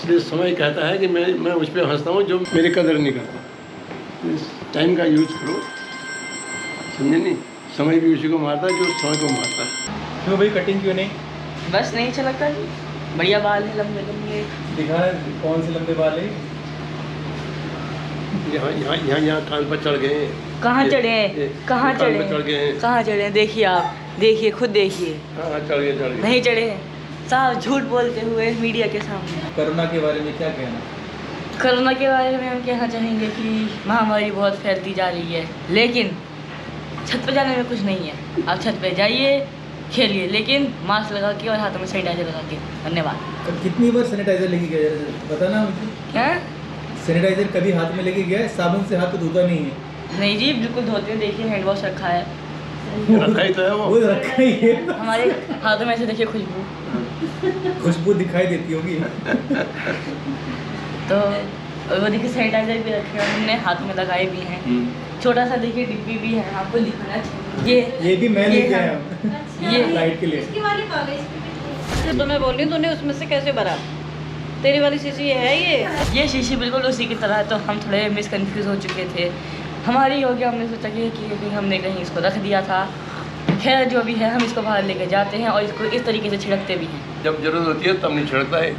इसलिए समय कहता है कि मैं उस पर हंसता हूँ जो मेरी कदर नहीं करता। इस टाइम का यूज करो, समझे नहीं? समय भी उसी को मारता है जो समय को मारता है। क्यों भाई कटिंग क्यों नहीं? बस नहीं अच्छा लगता जी, बढ़िया बाल है लंबे लंबे। दिखा कौन से लंबे बाल है? यहाँ कान पर चढ़ गए। कहाँ चढ़े हैं? कहाँ चढ़े चढ़ गए हैं? कहाँ चढ़े हैं? देखिए आप, देखिए खुद देखिए। हाँ चढ़ गए। नहीं चढ़े हैं, साहब झूठ बोलते हुए मीडिया के सामने। कोरोना के बारे में क्या कहना? कोरोना के बारे में हम कहना चाहेंगे कि महामारी बहुत फैलती जा रही है, लेकिन छत पे जाने में कुछ नहीं है। आप छत पे जाइए, खेलिए, लेकिन मास्क लगा के और हाथों में सैनिटाइजर लगा के। धन्यवाद। कितनी बार सैनिटाइजर लेके गया बताना मुझे। क्या? सैनिटाइजर कभी हाथ में लेके गया? साबुन से हाथ तो धोता नहीं है। नहीं जी, बिल्कुल धोते हैं। देखिए हैंड वॉश रखा है, रखा ही तो है वो रखा ही है। हमारे हाथों में से देखिए खुशबू। खुशबू दिखाई देती होगी। तो वो देखिए सैनिटाइजर भी रखे हैं हमने, हाथ में लगाए भी हैं। छोटा सा देखिए डिब्बी भी है, आपको दिखाना चाहिए। ये भी मैं लेके आया हूँ ये लाइट के लिए। तो मैं बोल रही हूँ तूने उसमें से कैसे भरा? तेरी वाली शीशी है ये शीशी बिल्कुल उसी की तरह है, तो हम थोड़े मिसकन्फ्यूज़ हो चुके थे। हमारी हो गया, हमने सोचा कि हमने कहीं इसको रख दिया था। खैर जो भी है, हम इसको बाहर लेके जाते हैं और इसको इस तरीके से छिड़कते भी हैं। जब जरूरत होती है तब नहीं छिड़कता है।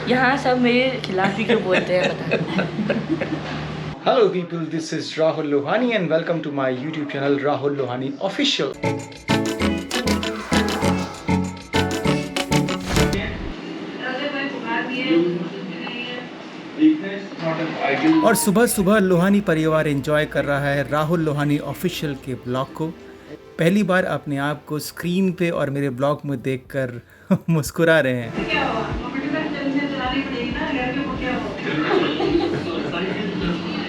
यहाँ सब मेरे खिलाफ ही क्यों बोलते हैं पता नहीं। Hello people, this is Rahul Lohani and welcome to my YouTube channel Rahul Lohani Official. और सुबह सुबह लोहानी परिवार एंजॉय कर रहा है राहुल लोहानी ऑफिशियल के ब्लॉग को। पहली बार अपने आप को स्क्रीन पे और मेरे ब्लॉग में देखकर मुस्कुरा रहे हैं।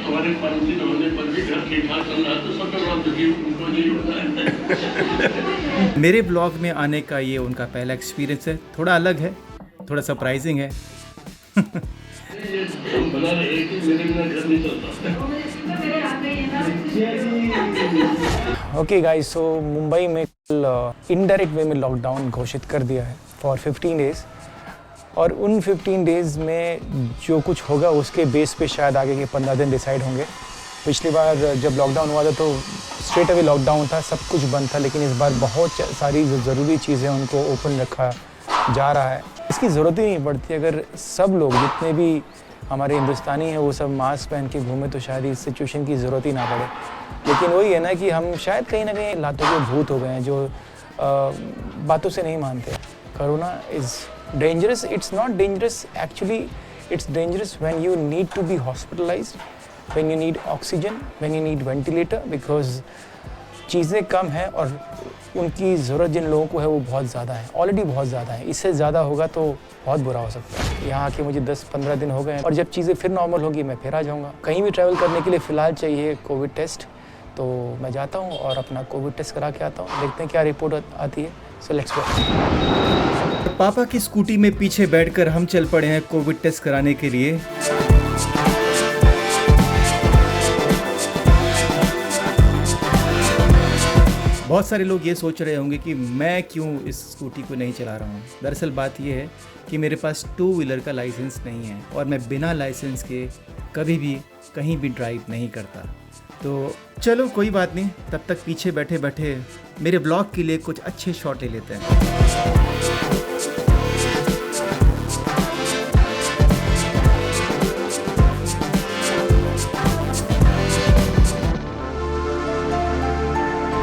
हमारे परिचित होने पर भी घर ठीक ठाक चल रहा है तो सबसे बड़ा दुखी उनको नहीं होता है। मेरे ब्लॉग में आने का ये उनका पहला एक्सपीरियंस है, थोड़ा अलग है, थोड़ा सरप्राइजिंग है। बना रहे कि मेरे बिना घर नहीं चलता। ओके गाइस, सो मुंबई में इनडायरेक्ट वे में लॉकडाउन घोषित कर दिया है फॉर 15 डेज़। और उन 15 डेज़ में जो कुछ होगा उसके बेस पे शायद आगे के 15 दिन डिसाइड होंगे। पिछली बार जब लॉकडाउन हुआ था तो स्ट्रेट अवे लॉकडाउन था, सब कुछ बंद था, लेकिन इस बार बहुत सारी जो ज़रूरी चीज़ें उनको ओपन रखा जा रहा है। इसकी ज़रूरत ही नहीं पड़ती। अगर सब लोग जितने भी हमारे हिंदुस्तानी हैं वो सब मास्क पहन के घूमे तो शायद इस सिचुएशन की ज़रूरत ही ना पड़े। लेकिन वही है ना कि हम शायद कहीं ना कहीं लातों के भूत हो गए हैं जो बातों से नहीं मानते। Corona is dangerous. It's not dangerous actually. It's dangerous when you need to be hospitalized, when you need oxygen, when you need ventilator, because चीज़ें कम हैं और उनकी ज़रूरत जिन लोगों को है वो बहुत ज़्यादा है, ऑलरेडी बहुत ज़्यादा है। इससे ज़्यादा होगा तो बहुत बुरा हो सकता है। यहाँ आके मुझे 10-15 दिन हो गए हैं और जब चीज़ें फिर नॉर्मल होगी मैं फिर आ जाऊँगा। कहीं भी ट्रैवल करने के लिए फ़िलहाल चाहिए कोविड टेस्ट, तो मैं जाता हूँ और अपना कोविड टेस्ट करा के आता हूँ, देखते हैं क्या रिपोर्ट आती है। So let's go. पापा की स्कूटी में पीछे बैठकर हम चल पड़े हैं कोविड टेस्ट कराने के लिए। बहुत सारे लोग ये सोच रहे होंगे कि मैं क्यों इस स्कूटी को नहीं चला रहा हूँ। दरअसल बात ये है कि मेरे पास 2 व्हीलर का लाइसेंस नहीं है और मैं बिना लाइसेंस के कभी भी कहीं भी ड्राइव नहीं करता। तो चलो कोई बात नहीं, तब तक पीछे बैठे बैठे मेरे ब्लॉग के लिए कुछ अच्छे शॉट ले लेते हैं।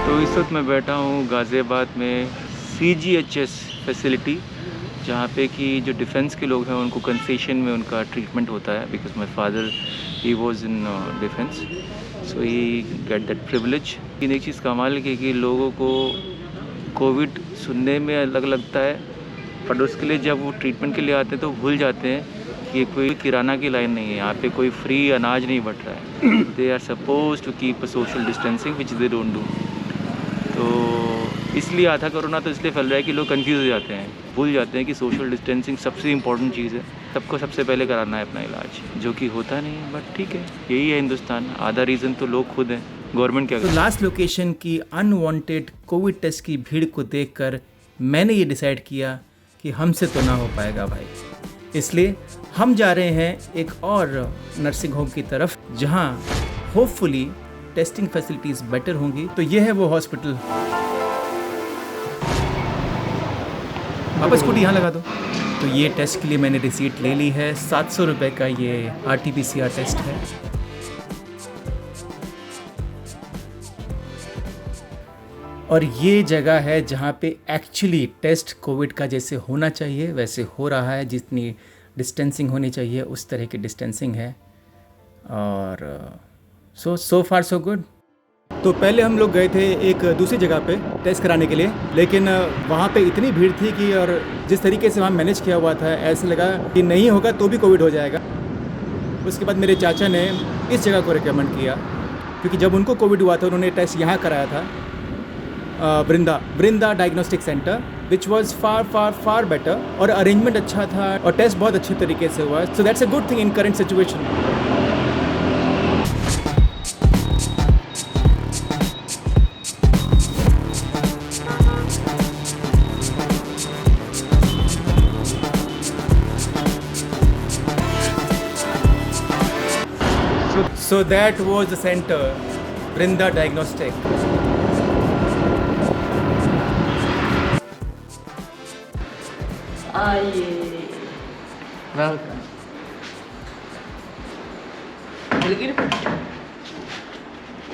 तो इस वक्त मैं बैठा हूँ गाज़ियाबाद में CGHS फैसिलिटी, जहाँ पे कि जो डिफेंस के लोग हैं उनको कंसेशन में उनका ट्रीटमेंट होता है। Because my father he was in defence, so he get that privilege. लेकिन एक चीज़ कमाल की कि लोगों को कोविड सुनने में अलग लगता है, पर उसके लिए जब वो ट्रीटमेंट के लिए आते हैं तो भूल जाते हैं कि कोई किराना की लाइन नहीं है, यहाँ पे कोई फ्री अनाज नहीं बट रहा है। They are supposed to keep a social distancing which they don't do. तो इसलिए आधा कोरोना तो इसलिए फैल रहा है कि लोग कंफ्यूज हो जाते हैं, भूल जाते हैं कि सोशल डिस्टेंसिंग सबसे इम्पोर्टेंट चीज़ है। सबको सबसे पहले कराना है अपना इलाज, जो कि होता नहीं है, बट ठीक है, यही है हिंदुस्तान। आधा रीज़न तो लोग खुद हैं, गवर्नमेंट क्या करे। तो लास्ट लोकेशन की अनवांटेड कोविड टेस्ट की भीड़ को देखकर मैंने ये डिसाइड किया कि हमसे तो ना हो पाएगा भाई। इसलिए हम जा रहे हैं एक और नर्सिंग होम की तरफ जहां होपफुली टेस्टिंग फैसिलिटीज़ बेटर होंगी। तो ये है वो हॉस्पिटल। वापस स्कूटी यहाँ लगा दो। तो ये टेस्ट के लिए मैंने रिसीट ले ली है। 700 रुपये का ये RT-PCR टेस्ट है। और ये जगह है जहाँ पे एक्चुअली टेस्ट कोविड का जैसे होना चाहिए वैसे हो रहा है। जितनी डिस्टेंसिंग होनी चाहिए उस तरह की डिस्टेंसिंग है। और सो फार सो गुड। तो पहले हम लोग गए थे एक दूसरी जगह पे टेस्ट कराने के लिए, लेकिन वहाँ पे इतनी भीड़ थी कि और जिस तरीके से वहाँ मैनेज किया हुआ था ऐसे लगा कि नहीं होगा तो भी कोविड हो जाएगा। उसके बाद मेरे चाचा ने इस जगह को रिकमेंड किया क्योंकि जब उनको कोविड हुआ था उन्होंने टेस्ट यहाँ कराया था, Vrinda diagnostic centre, which was far better. और अरेंजमेंट अच्छा था और टेस्ट बहुत अच्छे तरीके से हुआ। So that's a good thing in current situation. So that was the center, Vrinda Diagnostic.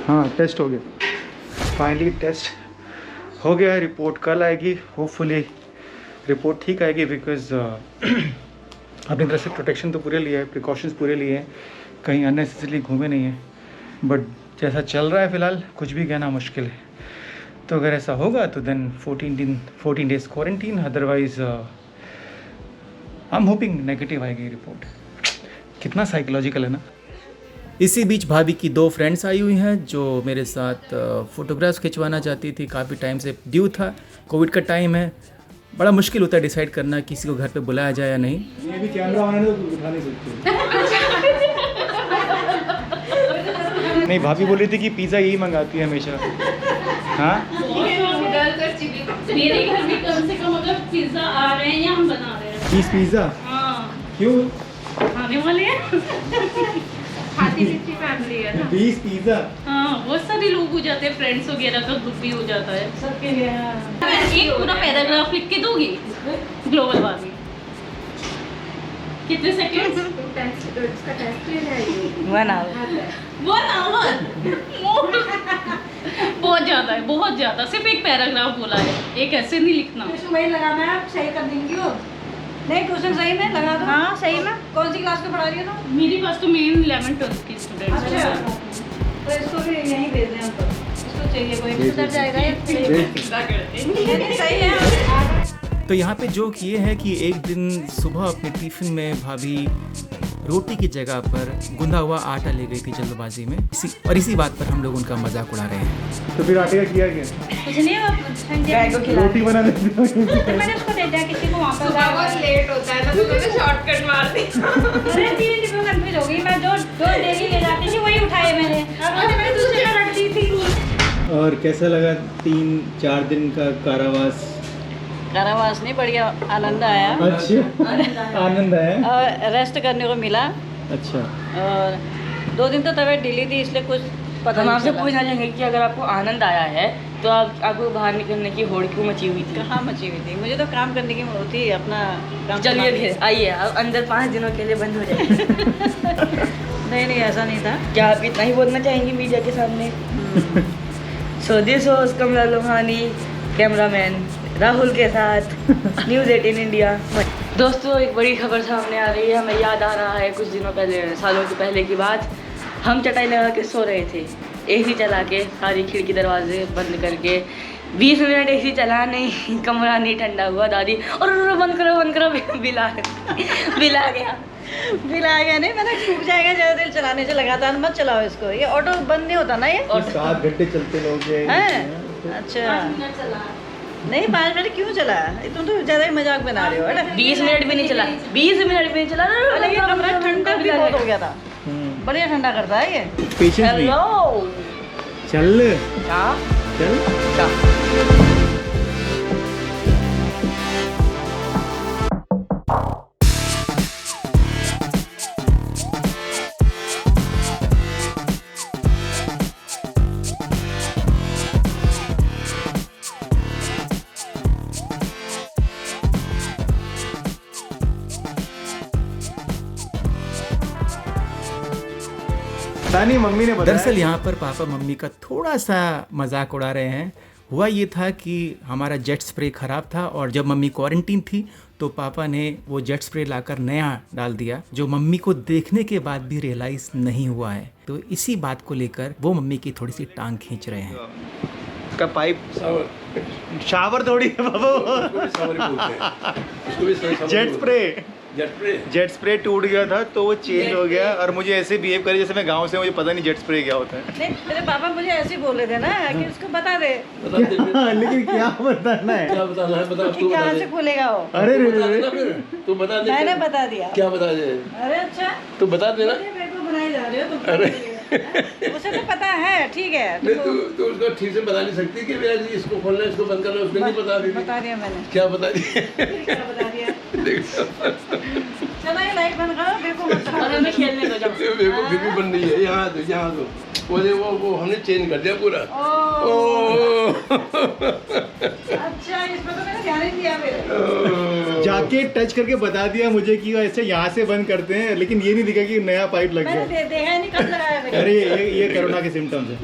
हाँ, टेस्ट हो गया। फाइनली टेस्ट हो गया। रिपोर्ट कल आएगी। होपफुली रिपोर्ट ठीक आएगी बिकॉज अपनी तरफ से प्रोटेक्शन तो पूरे लिए है, प्रिकॉशंस पूरे लिए हैं, कहीं अननेसेसरली घूमे नहीं हैं। बट जैसा चल रहा है फ़िलहाल कुछ भी कहना मुश्किल है। तो अगर ऐसा होगा तो then 14 days quarantine, otherwise I am hoping negative आएगी रिपोर्ट। कितना साइकोलॉजिकल है ना। इसी बीच भाभी की 2 फ्रेंड्स आई हुई हैं जो मेरे साथ फ़ोटोग्राफ्स खिंचवाना चाहती थी। काफ़ी टाइम से ड्यू था, कोविड का टाइम है, बड़ा मुश्किल होता है डिसाइड करना किसी को घर पे बुलाया जाए या नहीं। ये भी कैमरा ऑन है तो उठा नहीं सकते। नहीं, भाभी बोल रही थी कि पिज़्ज़ा यही मंगाती है हमेशा। हाँ, मेरे घर में कम से कम अगर पिज्जा आ रहे हैं या हम बना रहे हैं। पिज़्ज़ा? हाँ, क्यों? खाने वाले हैं। खाती पीती फैमिली है ना। 20 पिज़्ज़ा? हाँ, बहुत सारे लोग हो जाते हैं, फ्रेंड्स वगैरह का ग्रुप भी हो जाता है सबके लिए। एक पूरा पैराग्राफ लिख के दोगी ग्लोबल वार्मिंग। कितने सेकंड? 1 hour। 1 hour बहुत ज़्यादा है, बहुत ज़्यादा। सिर्फ एक पैराग्राफ बोला है, एक ऐसे नहीं लिखना। वही लगाना है, आप सही कर देंगी हो। नहीं, क्वेश्चन सही में लगा दो। हाँ, सही में। कौन सी क्लास में पढ़ा रही हो तुम? मेरे पास तो मेन 11th-12th के स्टूडेंट्स हैं। अच्छा, तो इसको भी यहीं भेज दें हम तो। इसको चाहिए कोई सुधर जाएगा ये। नहीं, सही है। तो यहाँ पे जोक ये है कि एक दिन सुबह अपने टिफ़िन में भाभी रोटी की जगह पर गुंदा हुआ आटा ले गई थी जल्दबाजी में। इसी बात पर हम लोग उनका मजाक उड़ा रहे हैं। तो फिर आटे का किया क्या? कुछ नहीं, आप रोटी बना लेते हो। मैंने उसको दे दिया किसी को। वहाँ पर बहुत लेट होता है ना, तो मैंने शॉर्टकट मार दी। अरे 3 डिब्बे कंफ्यूज हो गई। मैं जो डेली ले जाती थी वही उठाए मैंने। अब मैंने दूसरे का रख दी थी। और कैसा लगा 3-4 दिन का कारावास? कारावास नहीं, बढ़िया आनंद आया। अच्छा, आनंद आया। और रेस्ट करने को मिला। अच्छा। और 2 दिन तो तबीयत ढीली थी, इसलिए कुछ पता हम नहीं आपसे चला। पूछना चाहेंगे कि अगर आपको आनंद आया है तो आपको बाहर निकलने की होड़ क्यों मची हुई थी? कहाँ मची हुई थी? मुझे तो काम करने की होती, अपना काम। चलिए फिर आइए, अब अंदर 5 दिनों के लिए बंद हो जाएगी। नहीं, ऐसा नहीं था। क्या आप इतना ही बोलना चाहेंगी मीडिया के सामने? So this was Kamala Lohani, cameraman Rahul के साथ, न्यूज़ 18 इंडिया। दोस्तों, एक बड़ी खबर सामने आ रही है। हमें याद आ रहा है कुछ दिनों पहले, सालों के पहले की बात। हम चटाई लगा के सो रहे थे, एसी चला के, सारी खिड़की दरवाजे बंद करके। 20 मिनट एसी चला नहीं, कमरा नहीं ठंडा हुआ। दादी और बंद करो बिल आ गया। बिल आ गया। नहीं, मैंने छूट जाएगा ज़्यादा देर चलाने से, लगातार मत चलाओ इसको। ये ऑटो बंद नहीं होता ना ये। 7 घंटे चलते लोग हैं। अच्छा, नहीं 5 मिनट क्यों चला? तुम तो ज़्यादा ही मजाक बना रहे हो। 20 मिनट भी नहीं चला, 20 मिनट भी नहीं चला। अरे ये कमरा ठंडा भी बहुत हो गया था। बढ़िया ठंडा करता है ये। पेशेंस नहीं। हेलो, चल क्या चल। क्या? पता नहीं मम्मी ने बताया। दरअसल यहाँ पर पापा मम्मी का थोड़ा सा मजाक उड़ा रहे हैं। हुआ ये था कि हमारा जेट स्प्रे ख़राब था और जब मम्मी क्वारंटीन थी तो पापा ने वो जेट स्प्रे लाकर नया डाल दिया, जो मम्मी को देखने के बाद भी रियलाइज़ नहीं हुआ है। तो इसी बात को लेकर वो मम्मी की थोड़ी सी टांग खींच रहे हैं। का पाइप शावर थोड़ी है बाबा, जेट स्प्रे टूट गया था तो वो चेंज हो गया और मुझे ऐसे बिहेव करे जैसे मैं गांव से, मुझे पता नहीं जेट स्प्रे क्या होता है। नहीं, मेरे पापा मुझे ऐसे ही बोल रहे थे ना कि उसको बता दे। लेकिन क्या बताना है, क्या बताना है, बता कि कहाँ से खोलेगा वो। अरे तू बता दे। मैंने बता दिया। क्या बता दे? अरे अच्छा, तू बता देना। मेरे को बनाए जा रहे हो तुम। अरे उसे तो पता है, ठीक है। तू उसको ठीक से बता नहीं सकती कि भैया जी इसको खोलना है, इसको बंद करना है, उसको नहीं पता अभी भी। बता दिया मैंने। क्या बता दिया? क्या बता दिया? चलो ये लाइट बंद करो, देखो मत और हमें खेलने दो जब। मेरे को बिल्कुल बंद नहीं है। यहाँ तो वो हमने चेंज कर दिया पूरा। अच्छा, इसमें तो मैंने ध्यान ही दिया मेरे। जाके टच करके बता दिया मुझे कि ऐसे यहाँ से बंद करते हैं, लेकिन ये नहीं दिखा कि नया पाइप लग गया। मैंने देखा नहीं, कब लगाया मैंने। अरे ये कोरोना के सिम्टम्स है।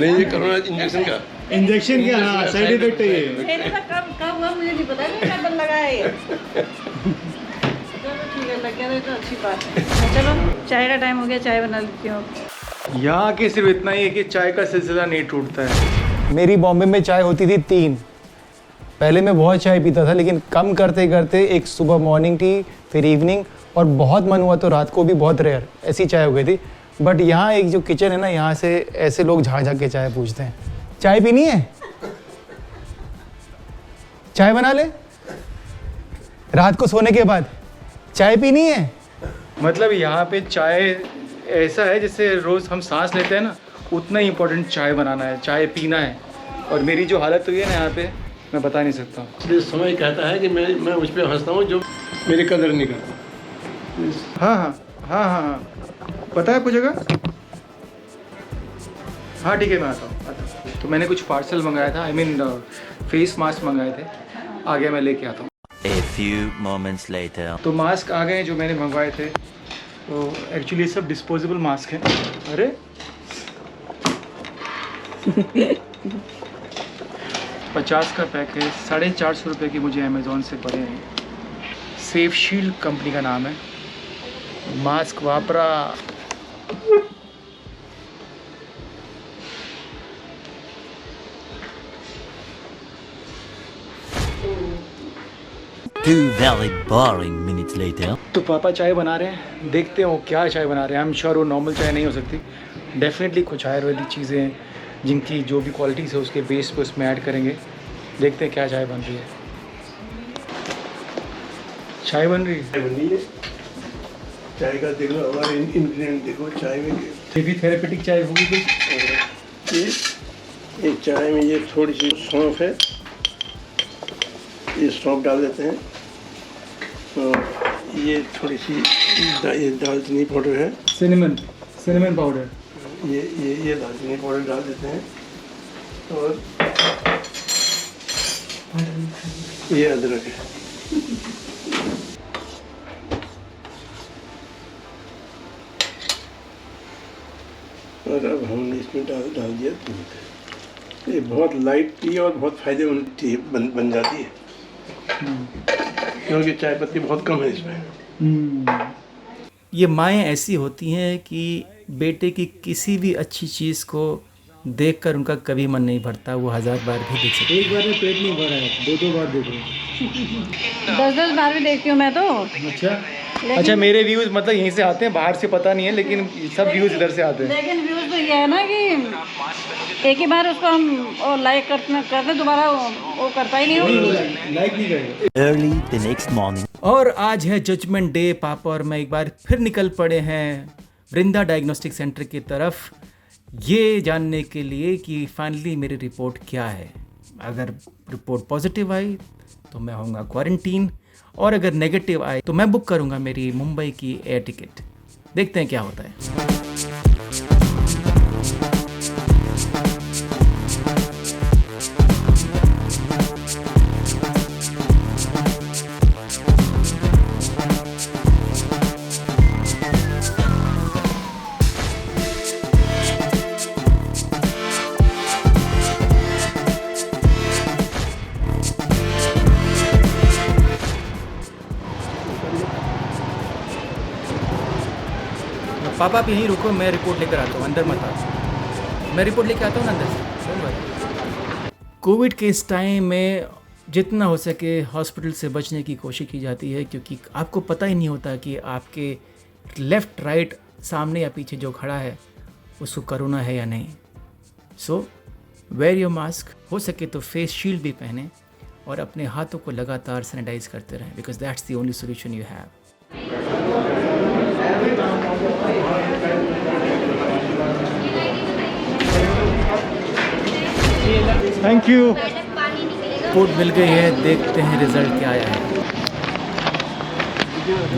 नहीं, ये कोरोना इंजेक्शन का हाँ, साइड इफेक्ट है ये। मेरे तो कब हुआ मुझे नहीं पता, नहीं कब लगाया ये। चलो ठीक है, लग गया तो अच्छी बात है। चलो चाय का टाइम हो गया, चाय बना लेती हूँ। यहाँ के सिर्फ इतना ही है कि चाय का सिलसिला नहीं टूटता है। मेरी बॉम्बे में चाय होती थी 3। पहले मैं बहुत चाय पीता था, लेकिन कम करते करते एक सुबह मॉर्निंग टी, फिर इवनिंग, और बहुत मन हुआ तो रात को भी बहुत रेयर ऐसी चाय हो गई थी। बट यहाँ एक जो किचन है ना, यहाँ से ऐसे लोग झाँक के चाय पूछते हैं, चाय पीनी है, चाय बना ले, रात को सोने के बाद चाय पीनी है। मतलब यहाँ पे चाय ऐसा है जैसे रोज़ हम सांस लेते हैं ना, उतना ही इम्पोर्टेंट चाय बनाना है, चाय पीना है। और मेरी जो हालत हुई है ना यहाँ पे, मैं बता नहीं सकता। इसलिए समय कहता है कि मैं उस पर हंसता हूँ जो मेरी कदर नहीं करता। हाँ, पता है आपको जगह? हाँ ठीक है, मैं आता हूँ। तो मैंने कुछ पार्सल मंगाया था, फेस मास्क मंगाए थे, आ गया, मैं लेके आता हूँ। A few moments later. तो मास्क आ गए जो मैंने मंगवाए थे। तो एक्चुअली ये सब डिस्पोजेबल मास्क हैं। अरे 50 का पैक है, 450 रुपये की मुझे अमेज़ॉन से पड़े हैं। सेफ शील्ड कंपनी का नाम है। मास्क वापरा। Two very boring minutes later. तो पापा चाय बना रहे हैं, देखते हैं वो क्या चाय बना रहे हैं। आई एम श्योर वो नॉर्मल चाय नहीं हो सकती, डेफिनेटली कुछ आयुर्वेदिक चीज़ें हैं जिनकी जो भी क्वालिटीज़ है उसके बेस पे उसमें ऐड करेंगे। देखते हैं क्या चाय बन रही है। चाय बन रही है, चाय का देख लो, हमारे इंग्रेडिएंट देखो चाय में। ये भी थेरेपेटिक चाय होगी कुछ। ये चाय में ये थोड़ी सी सौंफ है, ये सौंफ डाल देते हैं। और ये थोड़ी सी ये दालचीनी पाउडर है, सिनेमन पाउडर। ये दालचीनी पाउडर डाल देते हैं। और ये अदरक है। और अब हमने इसमें डाल दिया दूध। ये बहुत लाइट टी और बहुत फायदेमंद टी बन जाती है, क्योंकि चाय पत्ती बहुत कम है इसमें। ये माएँ ऐसी होती हैं कि बेटे की किसी भी अच्छी चीज़ को देखकर उनका कभी मन नहीं भरता, वो 1000 बार भी देख सकते। एक बार में पेट नहीं भरा है, 2-2 बार देख रहे हैं। 10-10 बार भी देखती हूँ मैं तो। अच्छा, मेरे व्यूज़ मतलब यहीं से आते हैं, बाहर से पता नहीं है, लेकिन सब व्यूज़ इधर से आते हैं। लेकिन व्यूज तो ये है ना कि एक ही बार उसको हम लाइक करते दोबारा वो करता ही नहीं हो, लाइक नहीं करेगा। Early the next morning. और आज है जजमेंट डे। पापा और मैं एक बार फिर निकल पड़े हैं वृंदा डायग्नोस्टिक सेंटर की तरफ, ये जानने के लिए कि फाइनली मेरी रिपोर्ट क्या है। अगर रिपोर्ट पॉजिटिव आई तो मैं होऊंगा क्वारंटीन, और अगर नेगेटिव आए तो मैं बुक करूंगा मेरी मुंबई की एयर टिकट। देखते हैं क्या होता है। पापा आप यहीं रुको, मैं रिपोर्ट लेकर आता हूँ, अंदर मत आओ, मैं रिपोर्ट लेकर आता हूँ ना अंदर से। कोविड के इस टाइम में जितना हो सके हॉस्पिटल से बचने की कोशिश की जाती है, क्योंकि आपको पता ही नहीं होता कि आपके लेफ़्ट राइट सामने या पीछे जो खड़ा है उसको कोरोना है या नहीं। सो वेयर योर मास्क, हो सके तो फेस शील्ड भी पहने और अपने हाथों को लगातार सैनिटाइज करते रहें, because that's the only solution you have. Thank you. Report मिल गई है, देखते हैं रिजल्ट क्या आया है।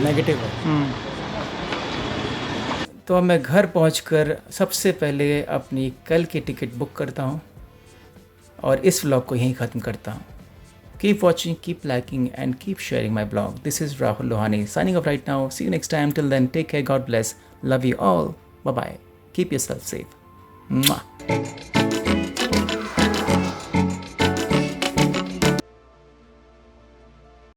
नेगेटिव है। तो अब मैं घर पहुंचकर सबसे पहले अपनी कल की टिकट बुक करता हूं और इस व्लॉग को यहीं ख़त्म करता हूं। Keep watching, keep liking and keep sharing my blog. This is Rahul Lohani signing off right now. See you next time. Till then, take care. God bless. Love you all. Bye bye. Keep yourself safe. Mwah.